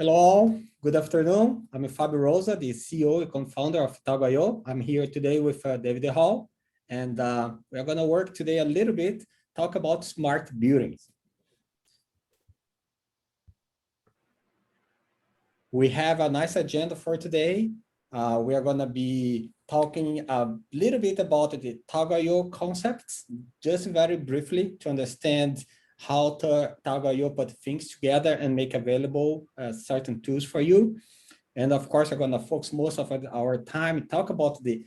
Hello all, good afternoon. I'm Fabio Rosa, the CEO and co-founder of TagoIO. I'm here today with David Hall, and we're gonna work today a little bit, talk about smart buildings. We have a nice agenda for today. We are gonna be talking a little bit about the TagoIO concepts, just very briefly to understand how TagoIO put things together and make available certain tools for you. And of course, we're going to focus most of our time, talk about the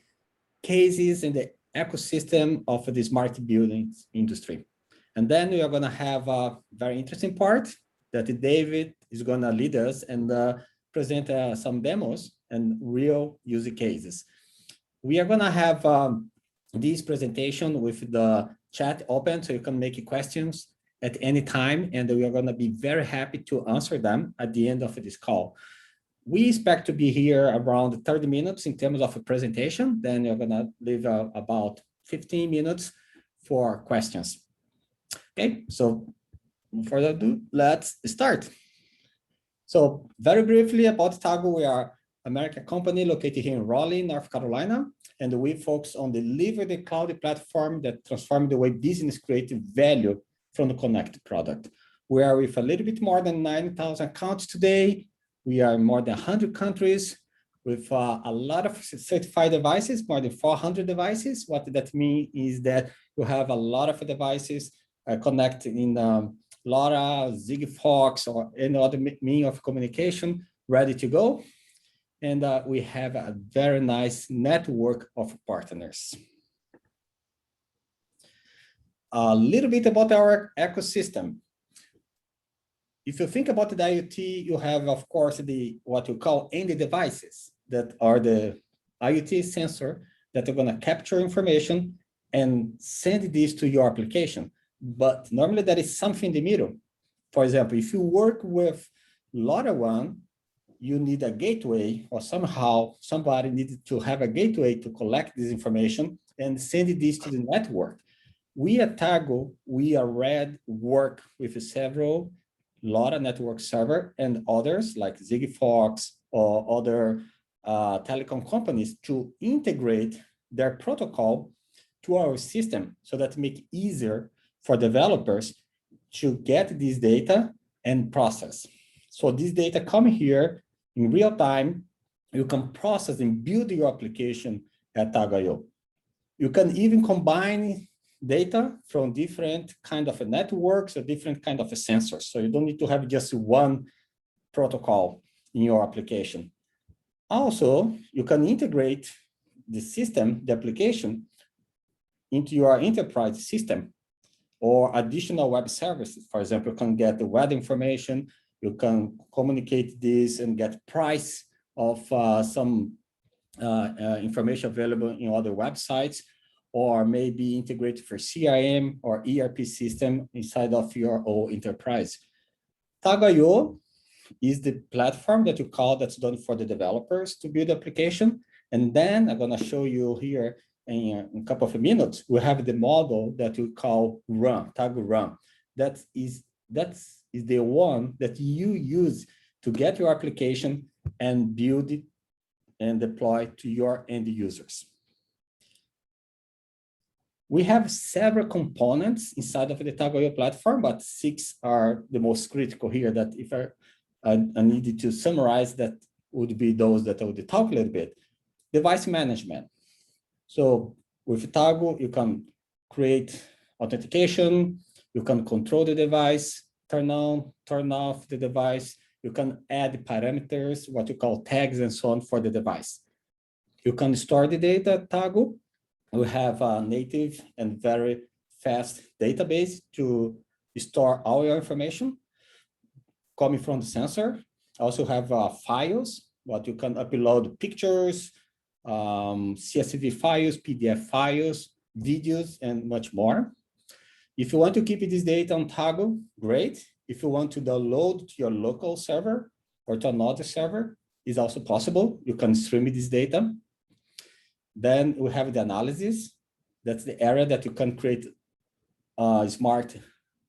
cases in the ecosystem of the smart buildings industry. And then we are going to have a very interesting part that David is going to lead us and present some demos and real use cases. We are going to have this presentation with the chat open, so you can make questions at any time, and we are going to be very happy to answer them at the end of this call. We expect to be here around 30 minutes in terms of a presentation, then we're going to leave about 15 minutes for questions. Okay, so without further ado, let's start. So very briefly about Tago, we are an American company located here in Raleigh, North Carolina, and we focus on delivering the cloud platform that transforms the way business creates value from the connected product. We are with a little bit more than 9,000 accounts today. We are in more than 100 countries with a lot of certified devices, more than 400 devices. What that means is that you have a lot of devices connected in LoRa, Sigfox, or any other means of communication ready to go. And we have a very nice network of partners. A little bit about our ecosystem. If you think about the IoT, you have, of course, what you call end devices that are the IoT sensor that are going to capture information and send this to your application. But normally there is something in the middle. For example, if you work with LoRaWAN, you need a gateway, or somehow somebody needed to have a gateway to collect this information and send this to the network. We at Tago, we already work with several LoRa network server and others like Sigfox or other telecom companies to integrate their protocol to our system so that make it easier for developers to get this data and process. So this data come here in real time, you can process and build your application at TagoIO. You can even combine data from different kind of networks or different kind of sensors. So you don't need to have just one protocol in your application. Also, you can integrate the system, the application, into your enterprise system or additional web services. For example, you can get the weather information, you can communicate this and get price of some information available in other websites, or maybe integrate for CRM or ERP system inside of your own enterprise. TagoIO is the platform that you call that's done for the developers to build application. And then I'm gonna show you here in a couple of minutes, we have the model that we call Run, Tago Run. That is the one that you use to get your application and build it and deploy to your end users. We have several components inside of the TagoIO platform, but 6 are the most critical here that if I needed to summarize, that would be those that I would talk a little bit. Device management. So with Tago, you can create authentication, you can control the device, turn on, turn off the device, you can add parameters, what you call tags and so on for the device. You can store the data at Tago. We have a native and very fast database to store all your information coming from the sensor. Also have files, what you can upload pictures, CSV files, PDF files, videos, and much more. If you want to keep this data on Tago, great. If you want to download to your local server or to another server, is also possible. You can stream this data. Then we have the analysis. That's the area that you can create smart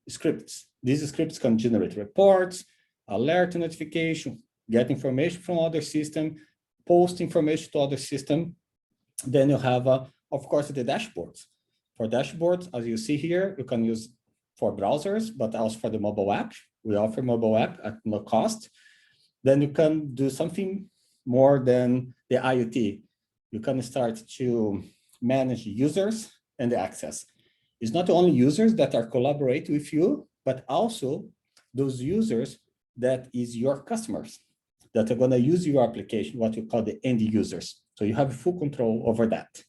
scripts. These scripts can generate reports, alert notification, get information from other system, post information to other system. Then you have, of course, the dashboards. For dashboards, as you see here, you can use for browsers, but also for the mobile app. We offer mobile app at no cost. Then you can do something more than the IoT. You can start to manage users and the access. It's not only users that are collaborating with you, but also those users that is your customers that are going to use your application, what you call the end users. So you have full control over that.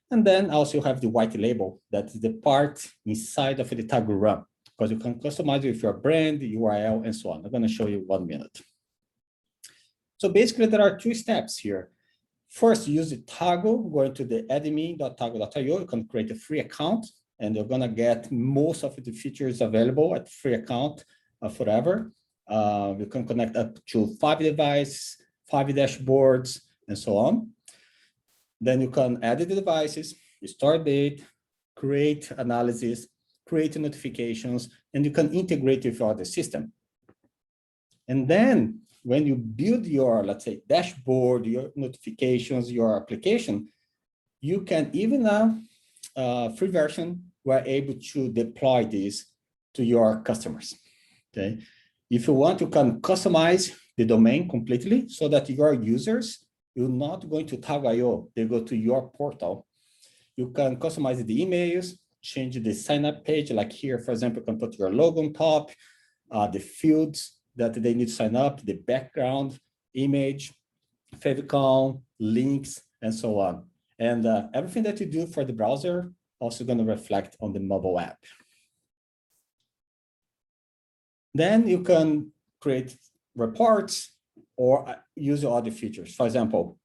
And then also you have the white label, that is the part inside of the Tagolo, because you can customize it with your brand, URL, and so on. I'm going to show you 1 minute. So basically, there are 2 steps here. First, use the Tago, going to the admin.tago.io. You can create a free account, and you're going to get most of the features available at free account forever. You can connect up to 5 devices, 5 dashboards, and so on. Then you can add the devices, store date, create analysis, create notifications, and you can integrate with other system. And then when you build your, let's say, dashboard, your notifications, your application, you can even free version, we're able to deploy this to your customers, okay? If you want, you can customize the domain completely so that your users will not go to TagoIO, they go to your portal. You can customize the emails, change the sign-up page, like here, for example, you can put your logo on top, the fields that they need to sign up, the background, image, favicon, links, and so on. And everything that you do for the browser also going to reflect on the mobile app. Then you can create reports or use other features. For example,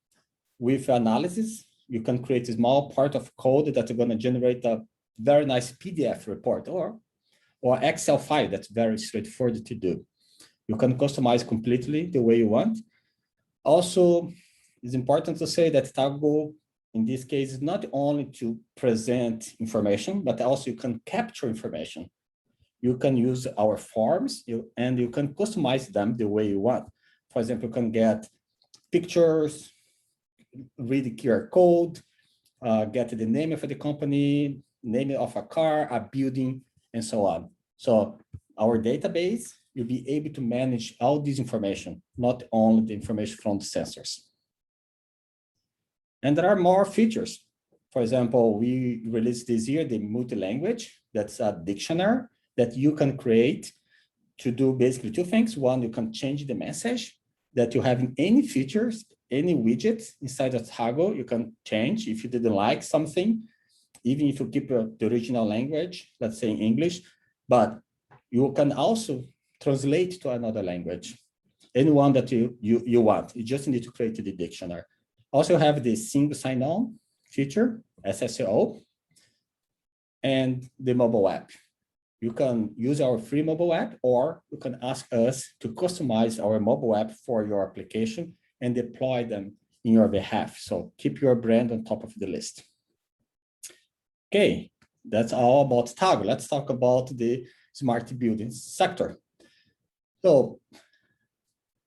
with analysis, you can create a small part of code that are going to generate a very nice PDF report or Excel file that's very straightforward to do. You can customize completely the way you want. Also, it's important to say that Tago, in this case, is not only to present information, but also you can capture information. You can use our forms and you can customize them the way you want. For example, you can get pictures, read the QR code, get the name of the company, name of a car, a building, and so on. So our database, you'll be able to manage all this information, not only the information from the sensors. And there are more features. For example, we released this year the multi-language, that's a dictionary that you can create to do basically 2 things. One, you can change the message that you have in any features, any widgets inside of Tago, you can change if you didn't like something, even if you keep the original language, let's say in English, but you can also translate to another language, anyone that you want. You just need to create the dictionary. Also have the single sign-on feature, SSO, and the mobile app. You can use our free mobile app, or you can ask us to customize our mobile app for your application and deploy them in your behalf. So keep your brand on top of the list. Okay, that's all about Tago. Let's talk about the smart building sector. So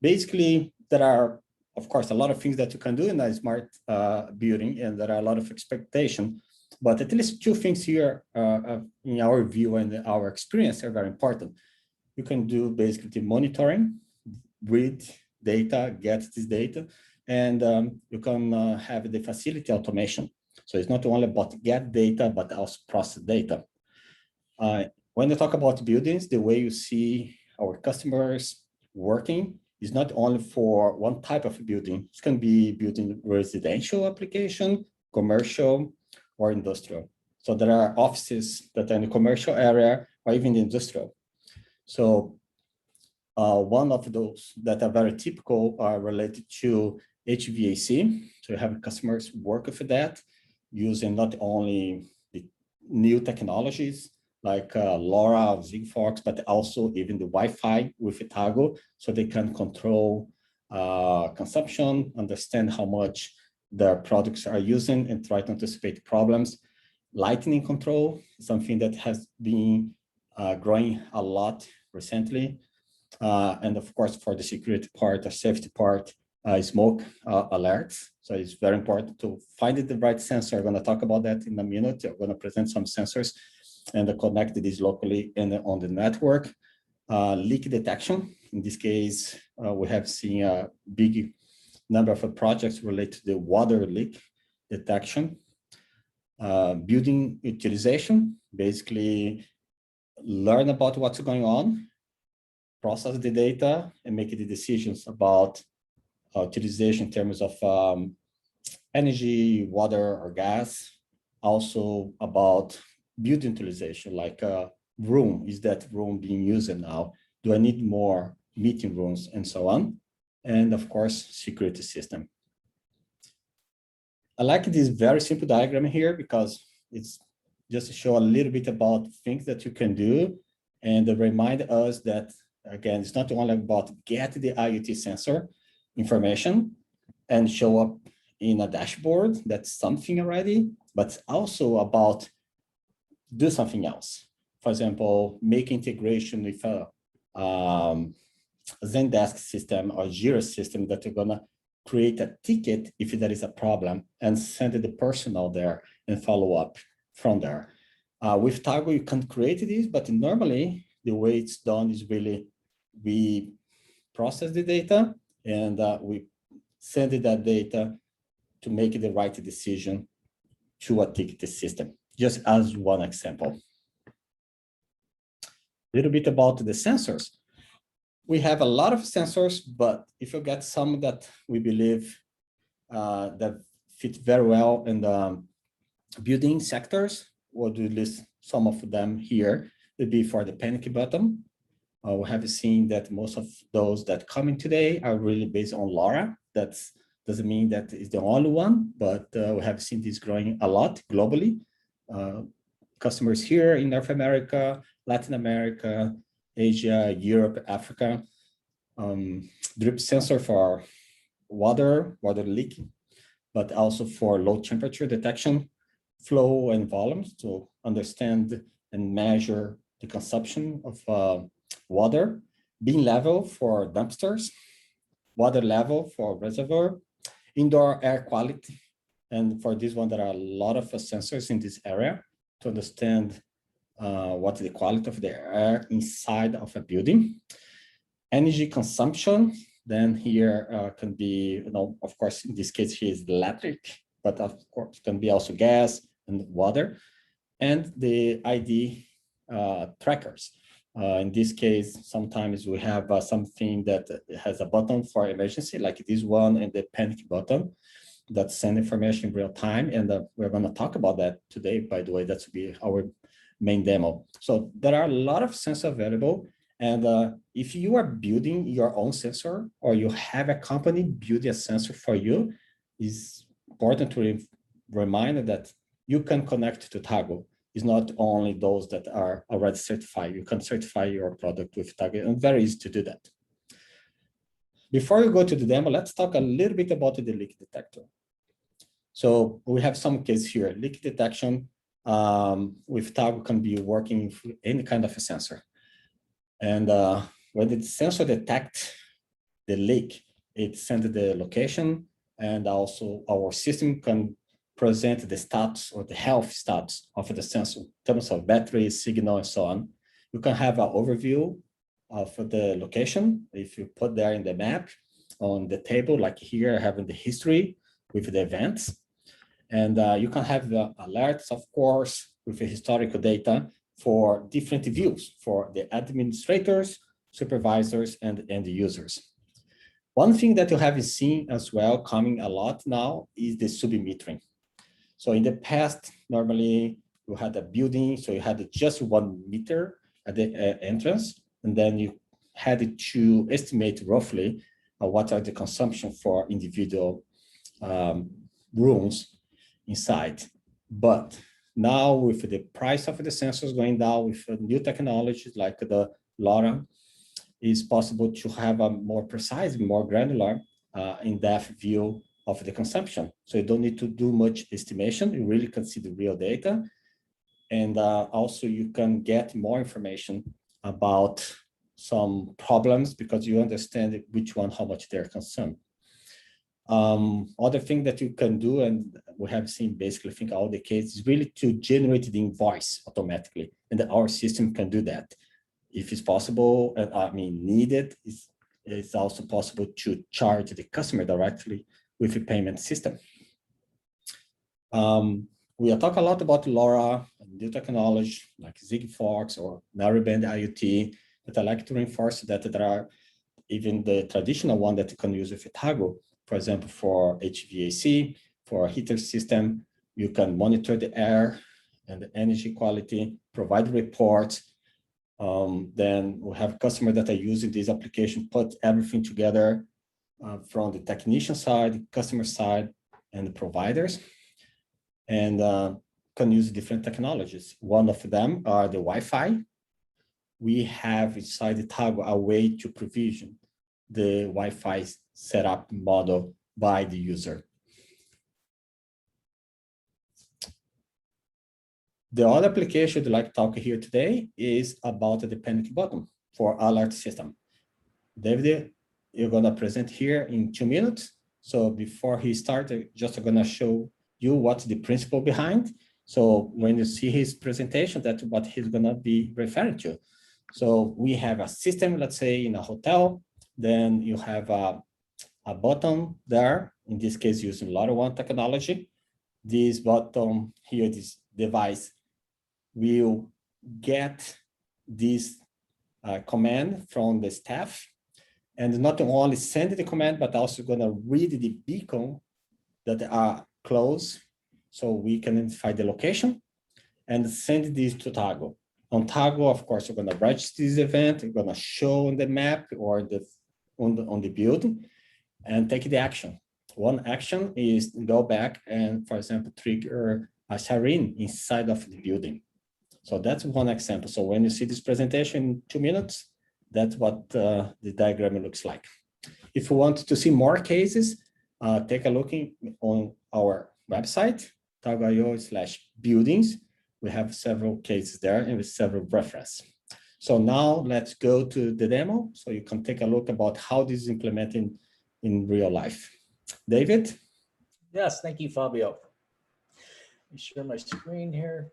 basically, there are, of course, a lot of things that you can do in a smart building, and there are a lot of expectation. But at least 2 things here, in our view and our experience, are very important. You can do basically the monitoring, read data, get this data, and you can have the facility automation. So it's not only about get data, but also process data. When you talk about buildings, the way you see our customers working is not only for one type of building. It can be building residential application, commercial, or industrial. So there are offices that are in the commercial area or even the industrial. So one of those that are very typical are related to HVAC. So you have customers work with that using not only the new technologies like LoRa, Sigfox, but also even the Wi-Fi with Tago, so they can control consumption, understand how much their products are using, and try to anticipate problems. Lightning control, something that has been growing a lot recently. And of course, for the security part or safety part, smoke alerts. So it's very important to find the right sensor. I'm going to talk about that in a minute. I'm going to present some sensors and connect these locally and on the network. Leak detection. In this case, we have seen a big number of projects related to the water leak detection. Building utilization, basically learn about what's going on, process the data, and make the decisions about utilization in terms of energy, water, or gas. Also about building utilization, like room, is that room being used now? Do I need more meeting rooms, and so on? And of course, security system. I like this very simple diagram here because it's just to show a little bit about things that you can do and remind us that, again, it's not only about get the IoT sensor information and show up in a dashboard, that's something already, but also about do something else. For example, make integration with a Zendesk system or Jira system that you're gonna create a ticket if there is a problem and send the personnel there and follow up from there. With Tago, you can create this, but normally the way it's done is really we process the data and we send that data to make the right decision to a ticket system, just as one example. A little bit about the sensors. We have a lot of sensors, but if you get some that we believe that fit very well in the building sectors, we'll do list some of them here. It'd be for the panic button. We have seen that most of those that come in today are really based on LoRa. That doesn't mean that it's the only one, but we have seen this growing a lot globally. Customers here in North America, Latin America, Asia, Europe, Africa. Drip sensor for water leak, but also for low temperature detection, flow and volumes to understand and measure the consumption of water, bin level for dumpsters, water level for reservoir, indoor air quality. And for this one, there are a lot of sensors in this area to understand what's the quality of the air inside of a building. Energy consumption, then here can be, of course, in this case here is electric, but of course can be also gas and water, and the ID trackers. In this case, sometimes we have something that has a button for emergency, like this one, and the panic button that send information in real time. And we're going to talk about that today, by the way. That's be our main demo. So there are a lot of sensors available. And if you are building your own sensor or you have a company building a sensor for you, it's important to remind that you can connect to Tago. It's not only those that are already certified. You can certify your product with Tago, and very easy to do that. Before we go to the demo, let's talk a little bit about the leak detector. So we have some case here. Leak detection with Tago can be working with any kind of a sensor. And when the sensor detects the leak, it sends the location, and also our system can present the stats or the health stats of the sensor in terms of battery, signal, and so on. You can have an overview of the location if you put there in the map on the table, like here, having the history with the events. And you can have the alerts, of course, with the historical data for different views for the administrators, supervisors, and end users. One thing that you have seen as well coming a lot now is the submetering. So in the past, normally you had a building, so you had just 1 meter at the entrance, and then you had to estimate roughly what are the consumption for individual rooms inside. But now with the price of the sensors going down, with new technologies like the LoRa, it's possible to have a more precise, more granular, in-depth view of the consumption. So you don't need to do much estimation. You really can see the real data. And also you can get more information about some problems because you understand which one, how much they're consumed. Other thing that you can do, and we have seen basically, I think all the cases, is really to generate the invoice automatically, and our system can do that. If it's possible, I mean needed, it's also possible to charge the customer directly with a payment system. We are talking a lot about LoRa and new technology like Sigfox or narrowband IoT, but I like to reinforce that there are even the traditional one that you can use with a Tago. For example, for HVAC, for a heater system, you can monitor the air and the energy quality, provide reports. Then we have customers that are using this application, put everything together from the technician side, customer side, and the providers, and can use different technologies. One of them are the Wi-Fi. We have inside the Tago a way to provision the Wi-Fi setup model by the user. The other application I'd like to talk here today is about the panic button for alert system. David, you're gonna present here in 2 minutes. So before he starts, just gonna show you what's the principle behind. So when you see his presentation, that's what he's gonna be referring to. So we have a system, let's say in a hotel, then you have a button there, in this case using LoRaWAN technology. This button here, this device will get this command from the staff, and not only send the command, but also gonna read the beacon that are close, so we can identify the location and send this to Tago. On Tago, of course, you're gonna register this event, you're gonna show on the map or on the building and take the action. One action is go back and, for example, trigger a siren inside of the building. So that's one example. So when you see this presentation in 2 minutes, that's what the diagram looks like. If you want to see more cases, take a look on our website, TagoIO/buildings. We have several cases there and with several references. So now let's go to the demo so you can take a look about how this is implemented in real life. David? Yes, thank you, Fabio. Let me share my screen here.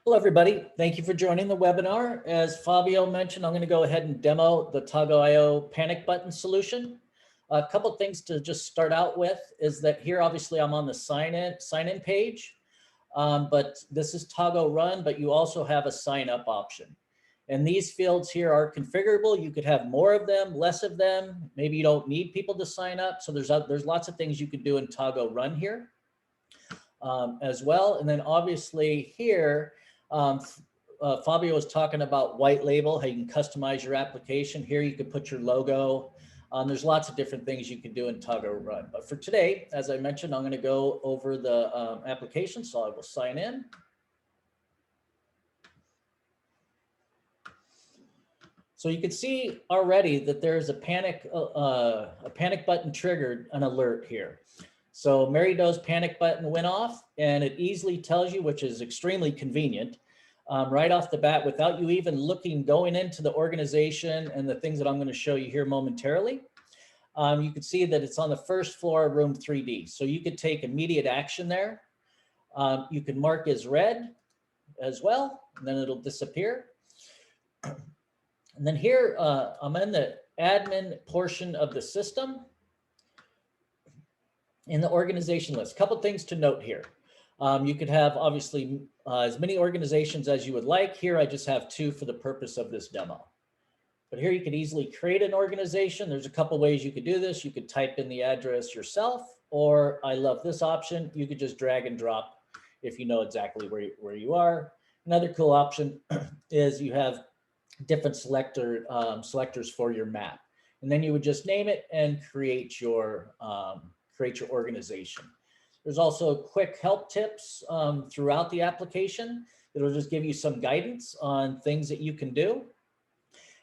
Hello, everybody. Thank you for joining the webinar. As Fabio mentioned, I'm going to go ahead and demo the TagoIO panic button solution. A couple of things to just start out with is that here, obviously, I'm on the sign-in page, but this is Tago Run, but you also have a sign-up option. And these fields here are configurable. You could have more of them, less of them. Maybe you don't need people to sign up. So there's lots of things you could do in Tago Run here as well. And then obviously here, Fabio was talking about white label, how you can customize your application. Here you could put your logo. There's lots of different things you can do in Tago Run. But for today, as I mentioned, I'm going to go over the application. So I will sign in. So you can see already that there's a panic button triggered an alert here. So Mary Doe's panic button went off, and it easily tells you, which is extremely convenient, right off the bat, without you even going into the organization and the things that I'm going to show you here momentarily. You can see that it's on the first floor of room 3D. So you could take immediate action there. You can mark as red as well, and then it'll disappear. And then here, I'm in the admin portion of the system in the organization list. A couple things to note here. You could have obviously as many organizations as you would like. Here, I just have 2 for the purpose of this demo. But here you could easily create an organization. There's a couple ways you could do this. You could type in the address yourself, or I love this option. You could just drag and drop if you know exactly where you are. Another cool option is you have different selectors for your map. And then you would just name it and create your organization. There's also quick help tips throughout the application. It'll just give you some guidance on things that you can do.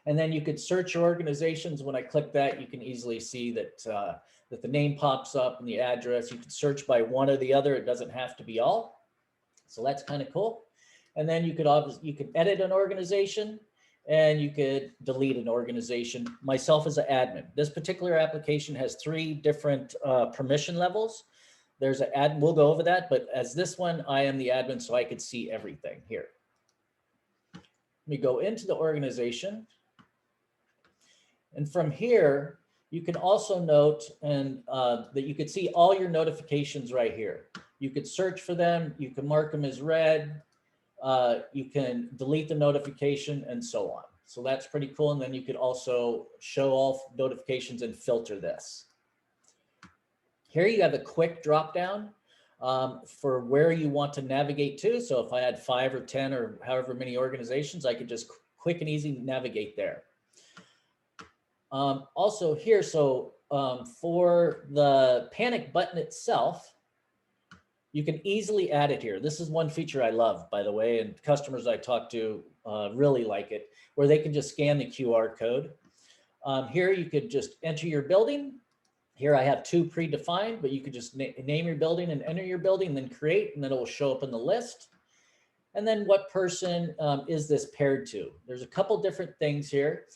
And then you could search your organizations. When I click that, you can easily see that, that the name pops up and the address. You can search by one or the other. It doesn't have to be all. So that's kind of cool. And then you could obviously, you could edit an organization and you could delete an organization. Myself as an admin, this particular application has 3 different permission levels. There's an admin, we'll go over that, but as this one, I am the admin, so I could see everything here. Let me go into the organization. And from here, you can also note that you could see all your notifications right here. You could search for them, you can mark them as read, you can delete the notification and so on. So that's pretty cool. And then you could also show all notifications and filter this. Here you have a quick drop down for where you want to navigate to. So if I had 5 or 10 or however many organizations, I could just quick and easy navigate there. Also here, so for the panic button itself, you can easily add it here. This is one feature I love, by the way, and customers I talk to really like it, where they can just scan the QR code. Here you could just enter your building. Here I have 2 predefined, but you could just name your building and enter your building and then create, and then it will show up in the list. And then what person is this paired to? There's a couple different things here.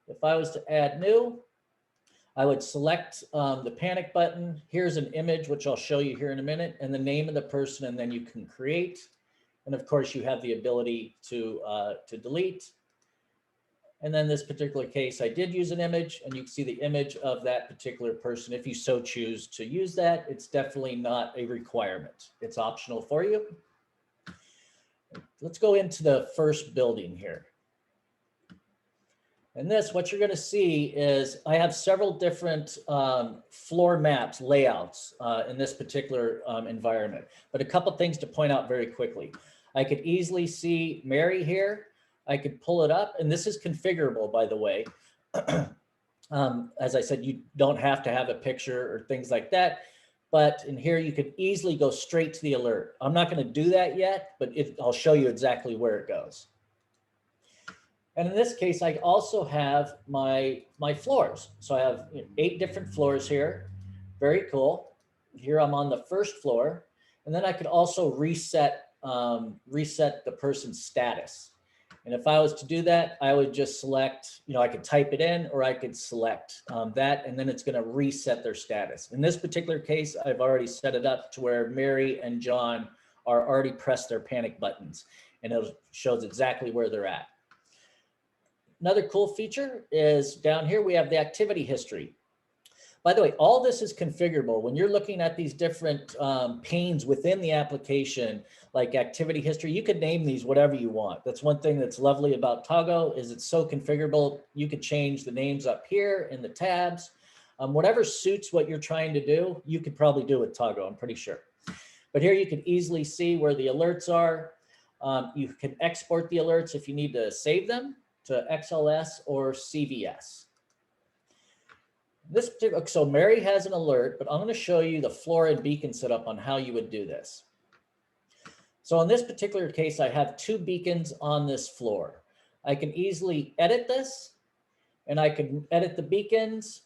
If I was to add new, I would select the panic button. Here's an image, which I'll show you here in a minute, and the name of the person, and then you can create. And of course, you have the ability to delete. And then this particular case, I did use an image, and you can see the image of that particular person. If you so choose to use that, it's definitely not a requirement. It's optional for you. Let's go into the first building here. And this, what you're going to see is I have several different floor maps, layouts in this particular environment. But a couple things to point out very quickly. I could easily see Mary here. I could pull it up, and this is configurable, by the way. As I said, you don't have to have a picture or things like that. But in here, you could easily go straight to the alert. I'm not going to do that yet, but I'll show you exactly where it goes. And in this case, I also have my floors. So I have 8 different floors here. Very cool. Here I'm on the first floor. And then I could also reset the person's status. And if I was to do that, I would just select, I could type it in, or I could select that, and then it's going to reset their status. In this particular case, I've already set it up to where Mary and John are already pressed their panic buttons, and it shows exactly where they're at. Another cool feature is down here, we have the activity history. By the way, all this is configurable. When you're looking at these different panes within the application, like activity history, you could name these whatever you want. That's one thing that's lovely about Tago, is it's so configurable. You could change the names up here in the tabs. Whatever suits what you're trying to do, you could probably do with Tago, I'm pretty sure. But here you can easily see where the alerts are. You can export the alerts if you need to save them to XLS or CVS. This particular, so Mary has an alert, but I'm going to show you the floor and beacon setup on how you would do this. So in this particular case, I have 2 beacons on this floor. I can easily edit this, and I can edit the beacons,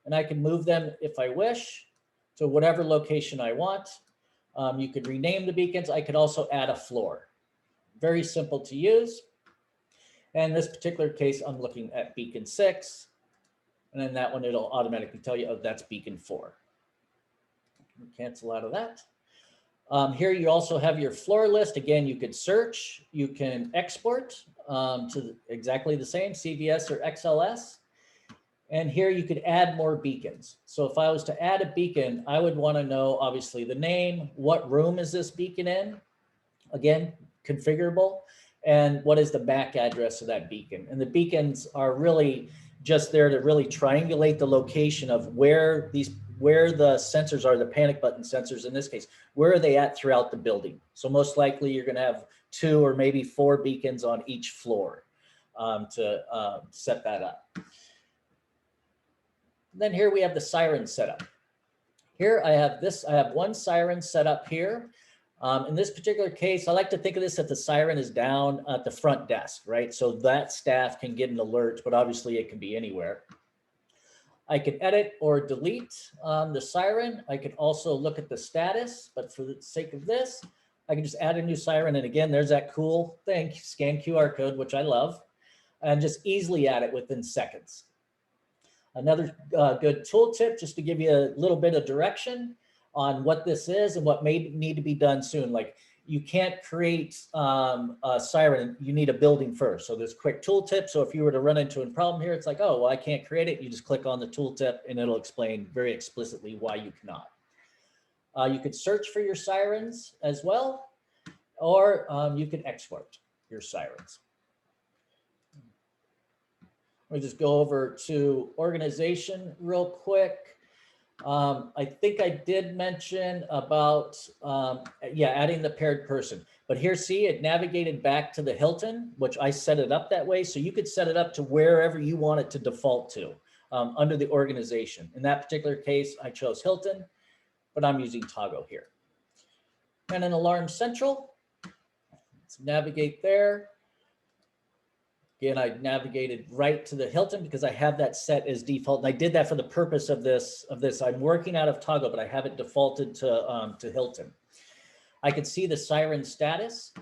and I can move them if I wish to whatever location I want. You could rename the beacons. I could also add a floor. Very simple to use. And in this particular case, I'm looking at beacon 6. And then that one, it'll automatically tell you, oh, that's beacon 4. Cancel out of that. Here you also have your floor list. Again, you could search, you can export to exactly the same, CVS or XLS. And here you could add more beacons. So if I was to add a beacon, I would want to know, obviously, the name, what room is this beacon in? Again, configurable. And what is the MAC address of that beacon? And the beacons are really just there to really triangulate the location of where the sensors are, the panic button sensors in this case, where are they at throughout the building? So most likely you're going to have 2 or maybe 4 beacons on each floor to set that up. Then here we have the siren setup. Here I have 1 siren set up here. In this particular case, I like to think of this that the siren is down at the front desk, right? So that staff can get an alert, but obviously it can be anywhere. I can edit or delete the siren. I can also look at the status, but for the sake of this, I can just add a new siren. And again, there's that cool thing, scan QR code, which I love, and just easily add it within seconds. Another good tool tip, just to give you a little bit of direction on what this is and what may need to be done soon. Like, you can't create a siren, you need a building first. So there's quick tool tip. So if you were to run into a problem here, it's like, oh, well, I can't create it. You just click on the tool tip and it'll explain very explicitly why you cannot. You could search for your sirens as well, or you can export your sirens. Let me just go over to organization real quick. I think I did mention about, adding the paired person. But here, see, it navigated back to the Hilton, which I set it up that way. So you could set it up to wherever you want it to default to under the organization. In that particular case, I chose Hilton, but I'm using Tago here. And an Alarm Central, let's navigate there. Again, I navigated right to the Hilton because I have that set as default. And I did that for the purpose of this. I'm working out of Tago, but I have it defaulted to Hilton. I could see the siren status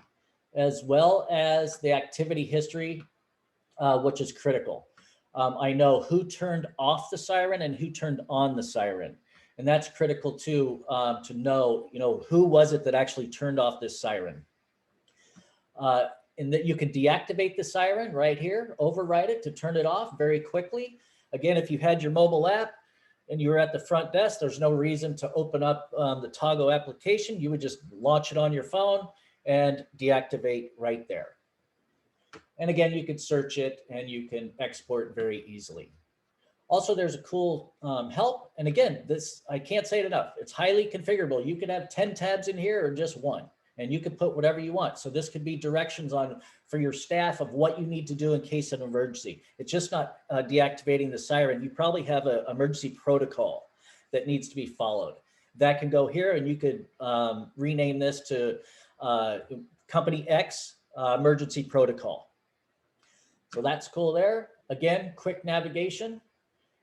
as well as the activity history, which is critical. I know who turned off the siren and who turned on the siren. And that's critical too, to know, who was it that actually turned off this siren. And that you can deactivate the siren right here, override it to turn it off very quickly. Again, if you had your mobile app and you were at the front desk, there's no reason to open up the Tago application. You would just launch it on your phone and deactivate right there. And again, you can search it and you can export very easily. Also, there's a cool help. And again, this, I can't say it enough. It's highly configurable. You can have 10 tabs in here or just one. And you can put whatever you want. So this could be directions for your staff of what you need to do in case of an emergency. It's just not deactivating the siren. You probably have an emergency protocol that needs to be followed. That can go here, and you could rename this to Company X Emergency Protocol. So that's cool there. Again, quick navigation.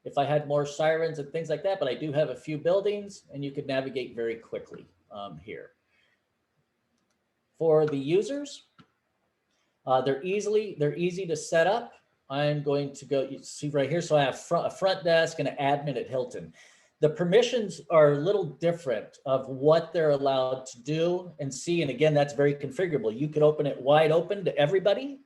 If I had more sirens and things like that, but I do have a few buildings, and you could navigate very quickly here. For the users, they're easy to set up. I'm going to go, you see right here. So I have a front desk and an admin at Hilton. The permissions are a little different of what they're allowed to do and see. And again, that's very configurable. You could open it wide open to everybody,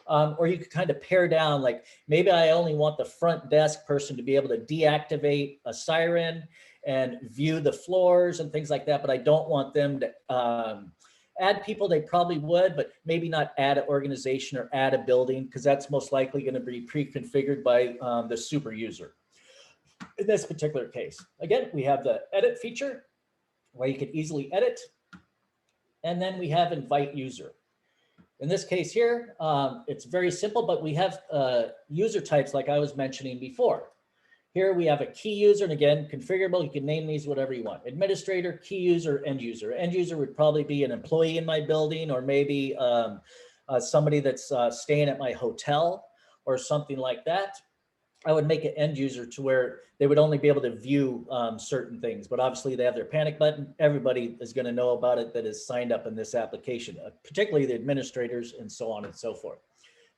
or you could kind of pare down, like maybe I only want the front desk person to be able to deactivate a siren and view the floors and things like that. But I don't want them to, add people. They probably would, but maybe not add an organization or add a building, because that's most likely going to be pre-configured by the super user. In this particular case, again, we have the edit feature where you can easily edit. And then we have invite user. In this case here, it's very simple, but we have user types like I was mentioning before. Here we have a key user, and again, configurable. You can name these whatever you want. Administrator, key user, end user. End user would probably be an employee in my building, or maybe somebody that's staying at my hotel or something like that. I would make an end user to where they would only be able to view certain things, but obviously they have their panic button. Everybody is going to know about it that is signed up in this application, particularly the administrators and so on and so forth.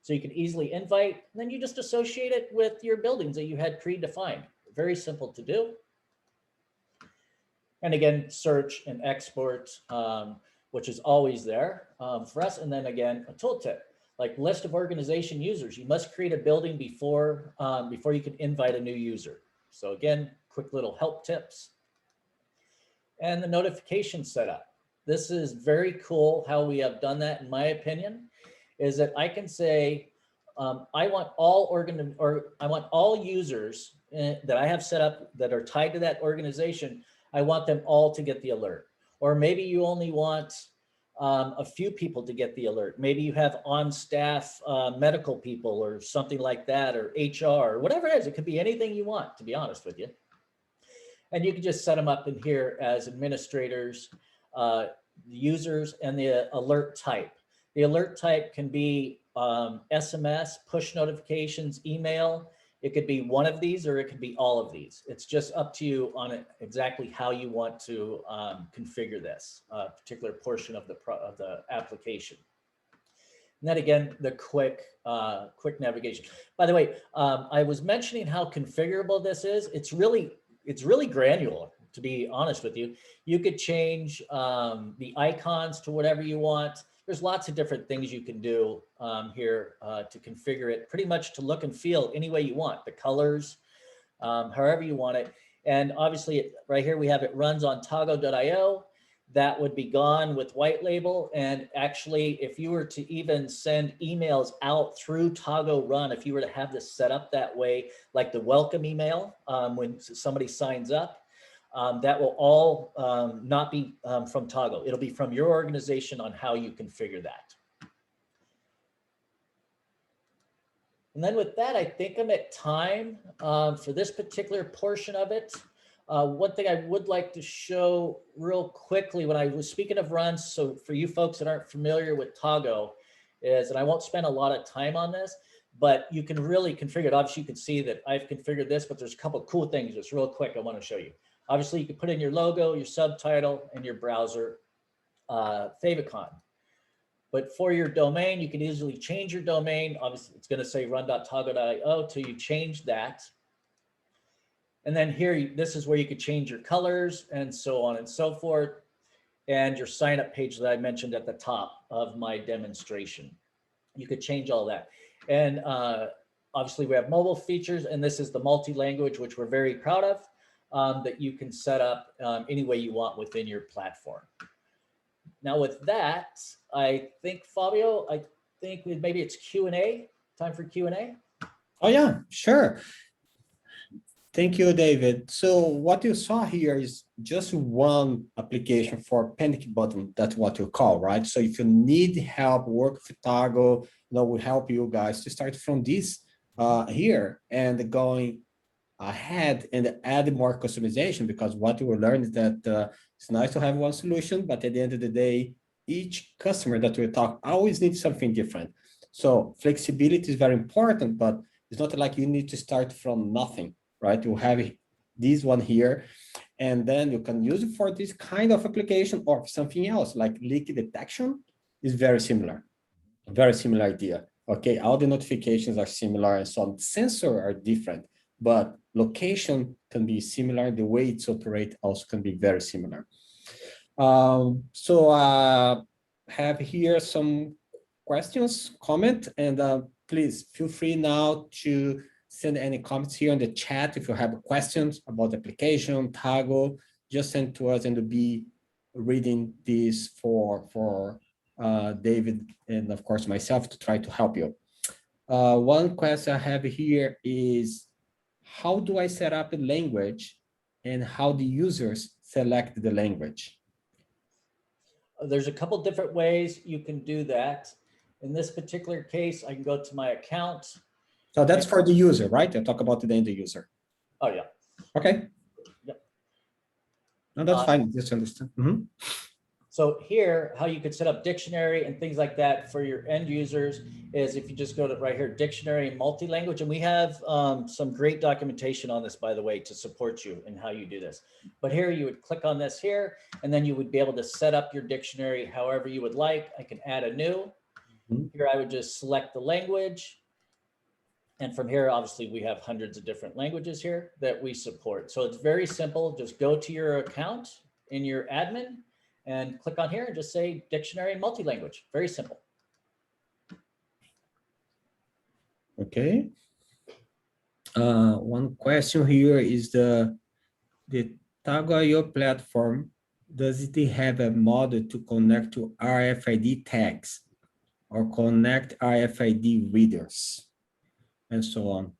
So you can easily invite, and then you just associate it with your buildings that you had predefined. Very simple to do. And again, search and export, which is always there for us. And then again, a tooltip, like list of organization users. You must create a building before you can invite a new user. So again, quick little help tips. And the notification setup. This is very cool how we have done that, in my opinion. Is that I can say, I want all users that I have set up that are tied to that organization, I want them all to get the alert. Or maybe you only want a few people to get the alert. Maybe you have on staff medical people or something like that, or HR, or whatever it is. It could be anything you want, to be honest with you. And you can just set them up in here as administrators, users, and the alert type. The alert type can be SMS, push notifications, email. It could be one of these or it could be all of these. It's just up to you on exactly how you want to configure this particular portion of the application. And then again, the quick navigation. By the way, I was mentioning how configurable this is. It's really granular, to be honest with you. You could change the icons to whatever you want. There's lots of different things you can do here to configure it pretty much to look and feel any way you want, the colors, however you want it. And obviously right here we have it runs on TagoIO. That would be gone with white label. And actually, if you were to even send emails out through Tago Run, if you were to have this set up that way, like the welcome email when somebody signs up, that will all not be from Tago. It'll be from your organization on how you configure that. And then with that, I think I'm at time for this particular portion of it. One thing I would like to show real quickly when I was speaking of runs, so for you folks that aren't familiar with Tago is, and I won't spend a lot of time on this, but you can really configure it. Obviously you can see that I've configured this, but there's a couple of cool things just real quick I want to show you. Obviously you can put in your logo, your subtitle, and your browser favicon. But for your domain, you can easily change your domain. Obviously it's going to say run.tago.io till you change that. And then here, this is where you could change your colors and so on and so forth. And your sign up page that I mentioned at the top of my demonstration. You could change all that. And obviously we have mobile features, and this is the multi-language, which we're very proud of, that you can set up any way you want within your platform. Now with that, I think, Fabio, I think maybe it's Q&A, time for Q&A. Oh yeah, sure. Thank you, David. So what you saw here is just one application for panic button. That's what you call, right? So if you need help, work with Tago, we help you guys to start from this here and going ahead and add more customization, because what you will learn is that it's nice to have one solution, but at the end of the day, each customer that we talk always needs something different. So flexibility is very important, but it's not like you need to start from nothing. Right, you have this one here, and then you can use it for this kind of application or something else, like leak detection is very similar idea. Okay, all the notifications are similar and so on. Sensor are different, but location can be similar. The way it's operate also can be very similar. Have here some questions, comment, and please feel free now to send any comments here in the chat. If you have questions about the application, Tago, just send to us, and we'll be reading this for David and of course myself to try to help you. One question I have here is, how do I set up a language and how the users select the language? There's a couple different ways you can do that. In this particular case, I can go to my account. So that's for the user, right? I'll talk about the end user. Oh, yeah. Okay. Yep. No, that's fine. Just understand. Mm-hmm. So here, how you could set up dictionary and things like that for your end users is if you just go to right here, dictionary and multi-language. And we have some great documentation on this, by the way, to support you in how you do this. But here you would click on this here, and then you would be able to set up your dictionary however you would like. I can add a new. Mm-hmm. Here I would just select the language. And from here, obviously, we have hundreds of different languages here that we support. So it's very simple. Just go to your account in your admin and click on here and just say dictionary and multi-language. Very simple. Okay. One question here is the TagoIO platform, does it have a model to connect to RFID tags or connect RFID readers and so on?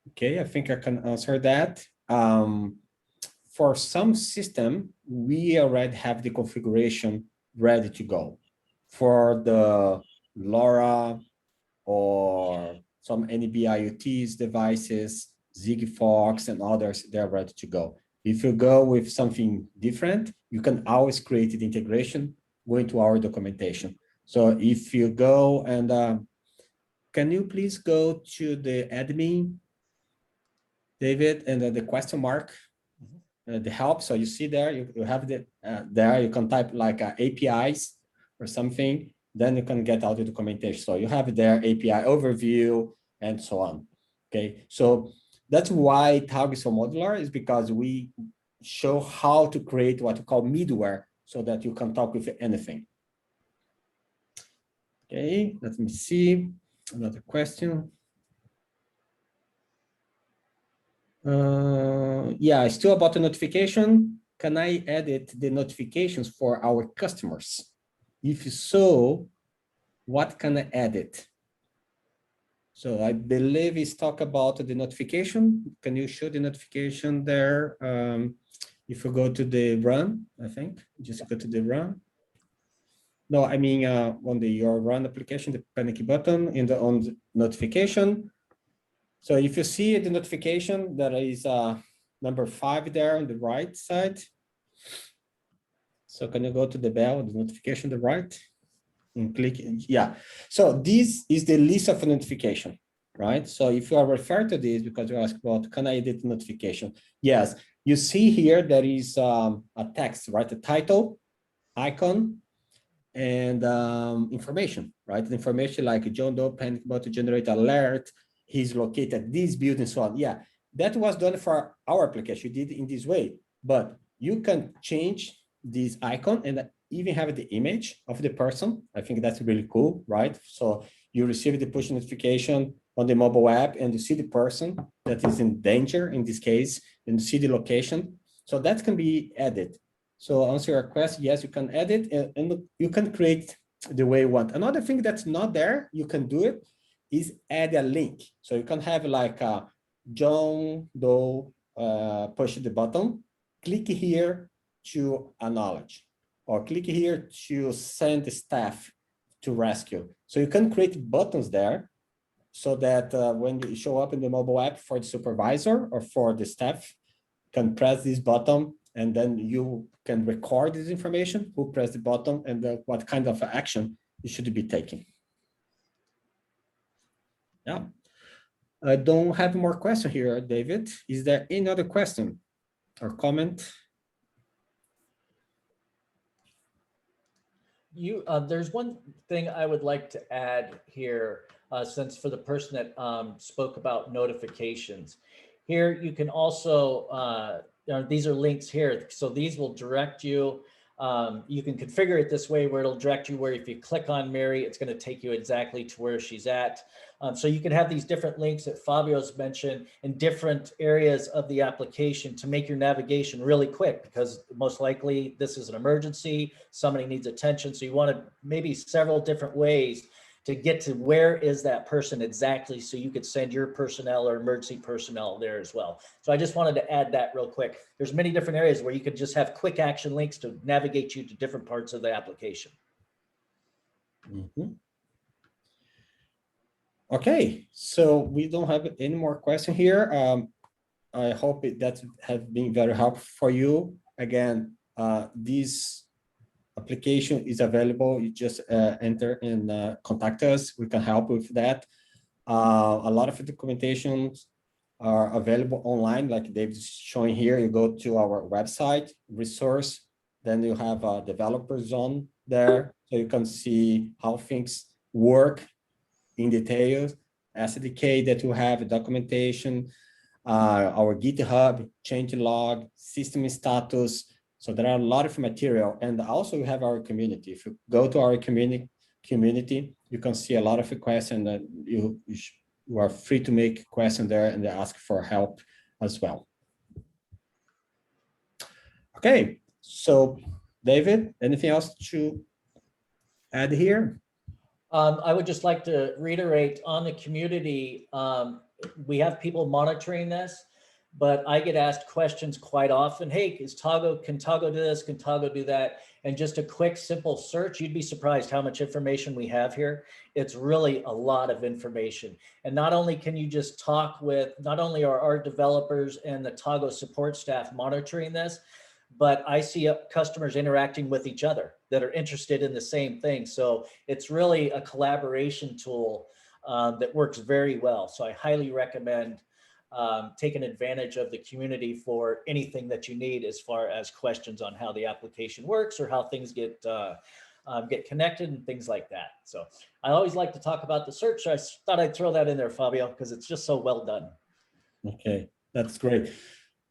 Okay, I think I can answer that. For some system, we already have the configuration ready to go. For the LoRa or some NB IoTs devices, Sigfox and others, they're ready to go. If you go with something different, you can always create the integration going to our documentation. So if you go and, can you please go to the admin David, and the question mark, the help. So you see there, you have the there, you can type like APIs or something, then you can get out the documentation. So you have there API overview and so on. Okay, so that's why Tago is so modular, is because we show how to create what we call middleware so that you can talk with anything. Okay, let me see another question. Yeah, still about the notification. Can I edit the notifications for our customers? If so, what can I edit? So I believe it's talk about the notification. Can you show the notification there? If you go to the run, I think, just go to the run. No, I mean on the your run application, the panic button on the notification. So if you see the notification, there is number 5 there on the right side. So can you go to the bell, the notification on the right, and click? Yeah. So this is the list of notification, right? So if you are referred to this because you ask about, can I edit notification? Yes. You see here there is a text, right? The title, icon, and information, right? The information like John Doe panic button to generate alert. He's located at this building, so on. Yeah, that was done for our application. You did it in this way, but you can change this icon and even have the image of the person. I think that's really cool, right? So you receive the push notification on the mobile app and you see the person that is in danger in this case, and you see the location. So that can be added. So answer your question, yes, you can edit and you can create the way you want. Another thing that's not there, you can do it, is add a link. So you can have like a John Doe push the button, click here to acknowledge, or click here to send the staff to rescue. So you can create buttons there so that when you show up in the mobile app for the supervisor or for the staff, can press this button and then you can record this information, who pressed the button and what kind of action you should be taking. Yeah. I don't have more question here, David. Is there any other question or comment? There's one thing I would like to add here, since for the person that spoke about notifications. Here you can also, these are links here, so these will direct you. You can configure it this way where it'll direct you where if you click on Mary, it's going to take you exactly to where she's at. So you can have these different links that Fabio's mentioned in different areas of the application to make your navigation really quick, because most likely this is an emergency, somebody needs attention. So you want to maybe several different ways to get to where is that person exactly, so you could send your personnel or emergency personnel there as well. So I just wanted to add that real quick. There's many different areas where you could just have quick action links to navigate you to different parts of the application. Mm-hmm. Okay, so we don't have any more question here. I hope that has been very helpful for you. Again, this application is available. You just enter and contact us. We can help with that. A lot of the documentations are available online, like David's showing here. You go to our website, resource, then you have a developer zone there, so you can see how things work in details, SDK that you have, documentation, our GitHub, change log, system status. So there are a lot of material, and also we have our community. If you go to our community, you can see a lot of questions that you are free to make questions there and ask for help as well. Okay, so David, anything else to add here? I would just like to reiterate on the community, we have people monitoring this, but I get asked questions quite often. Hey, can Tago do this? Can Tago do that? And just a quick, simple search, you'd be surprised how much information we have here. It's really a lot of information. And not only can you just talk with, not only are our developers and the Tago support staff monitoring this, but I see customers interacting with each other that are interested in the same thing. So it's really a collaboration tool that works very well. So I highly recommend taken advantage of the community for anything that you need as far as questions on how the application works or how things get connected and things like that. So I always like to talk about the search. So I thought I'd throw that in there, Fabio, because it's just so well done. Okay, that's great.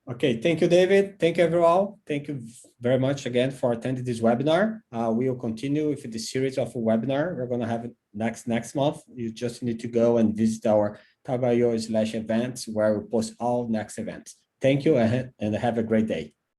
Okay, thank you, David. Thank you, everyone. Thank you very much again for attending this webinar. We will continue with the series of a webinar. We're going to have it next month. You just need to go and visit our TagoIO/events where we post all next events. Thank you and have a great day.